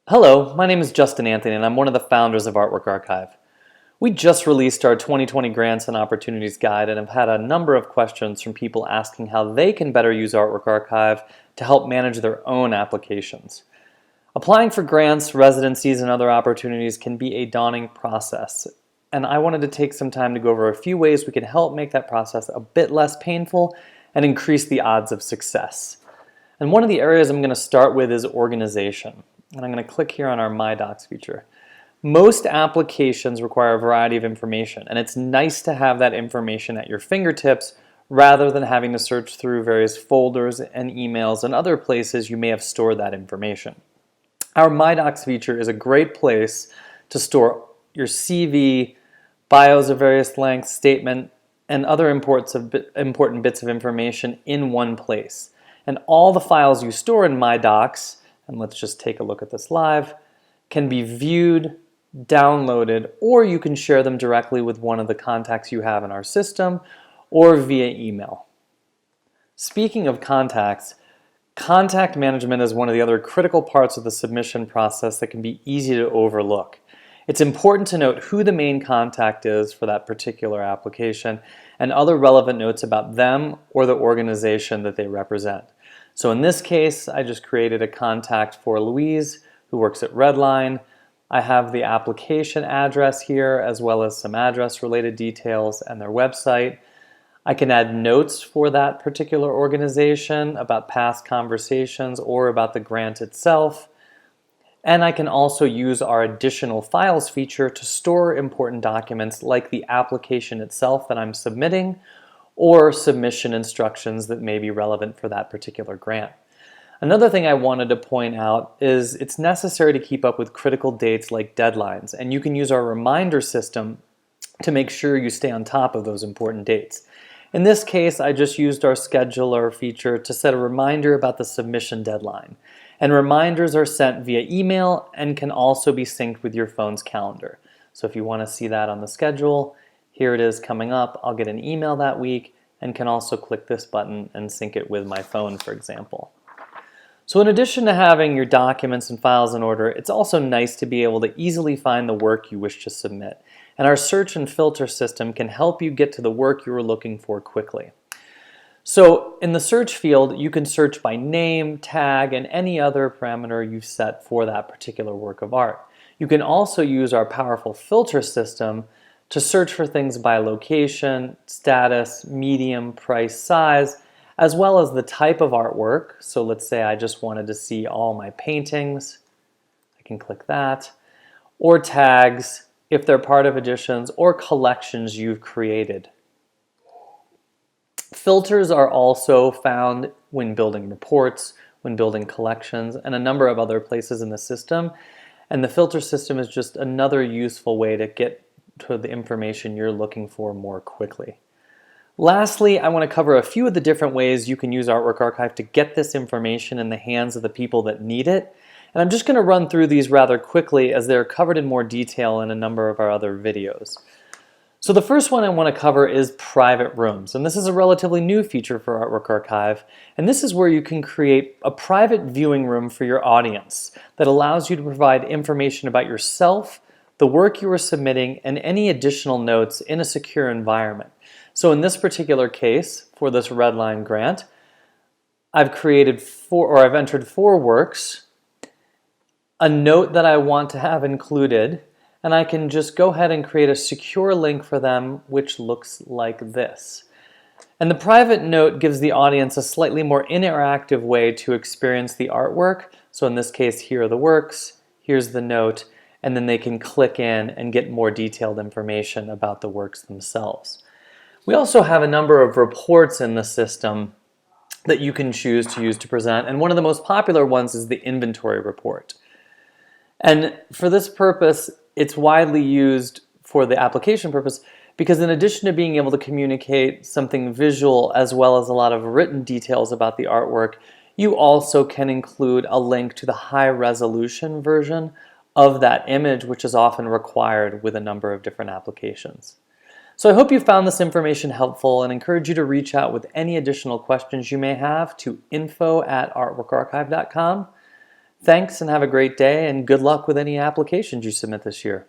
Hello, my name is Justin Anthony and I'm one of the founders of Artwork Archive. We just released our 2020 Grants and Opportunities Guide and have had a number of questions from people asking how they can better use Artwork Archive to help manage their own applications. Applying for grants, residencies, and other opportunities can be a daunting process, and I wanted to take some time to go over a few ways we can help make that process a bit less painful and increase the odds of success. And one of the areas I'm going to start with is organization. And I'm going to click here on our My Docs feature. Most applications require a variety of information, and it's nice to have that information at your fingertips rather than having to search through various folders and emails and other places you may have stored that information. Our My Docs feature is a great place to store your CV, bios of various lengths, statement, and other important bits of information in one place. And all the files you store in My Docs, and let's just take a look at this live, can be viewed, downloaded, or you can share them directly with one of the contacts you have in our system or via email. Speaking of contacts, contact management is one of the other critical parts of the submission process that can be easy to overlook. It's important to note who the main contact is for that particular application and other relevant notes about them or the organization that they represent. So in this case, I just created a contact for Louise, who works at Redline. I have the application address here, as well as some address-related details and their website. I can add notes for that particular organization about past conversations or about the grant itself. And I can also use our additional files feature to store important documents like the application itself that I'm submitting, or submission instructions that may be relevant for that particular grant. Another thing I wanted to point out is it's necessary to keep up with critical dates like deadlines, and you can use our reminder system to make sure you stay on top of those important dates. In this case, I just used our scheduler feature to set a reminder about the submission deadline. And reminders are sent via email and can also be synced with your phone's calendar. So if you want to see that on the schedule, here it is coming up. I'll get an email that week and can also click this button and sync it with my phone, for example. So in addition to having your documents and files in order, it's also nice to be able to easily find the work you wish to submit. And our search and filter system can help you get to the work you are looking for quickly. So in the search field, you can search by name, tag, and any other parameter you've set for that particular work of art. You can also use our powerful filter system to search for things by location, status, medium, price, size, as well as the type of artwork. So let's say I just wanted to see all my paintings. I can click that. Or tags, if they're part of editions or collections you've created. Filters are also found when building reports, when building collections, and a number of other places in the system. And the filter system is just another useful way to get to the information you're looking for more quickly. Lastly, I want to cover a few of the different ways you can use Artwork Archive to get this information in the hands of the people that need it. And I'm just going to run through these rather quickly as they're covered in more detail in a number of our other videos. So the first one I want to cover is private rooms, and this is a relatively new feature for Artwork Archive, and this is where you can create a private viewing room for your audience that allows you to provide information about yourself, the work you are submitting, and any additional notes in a secure environment. So in this particular case, for this Redline grant, I've entered 4 works, a note that I want to have included, and I can just go ahead and create a secure link for them, which looks like this. And the private note gives the audience a slightly more interactive way to experience the artwork. So in this case, here are the works, here's the note, and then they can click in and get more detailed information about the works themselves. We also have a number of reports in the system that you can choose to use to present, and one of the most popular ones is the inventory report. And for this purpose, it's widely used for the application purpose because in addition to being able to communicate something visual as well as a lot of written details about the artwork, you also can include a link to the high resolution version of that image, which is often required with a number of different applications. So I hope you found this information helpful and encourage you to reach out with any additional questions you may have to info@artworkarchive.com. Thanks and have a great day, and good luck with any applications you submit this year.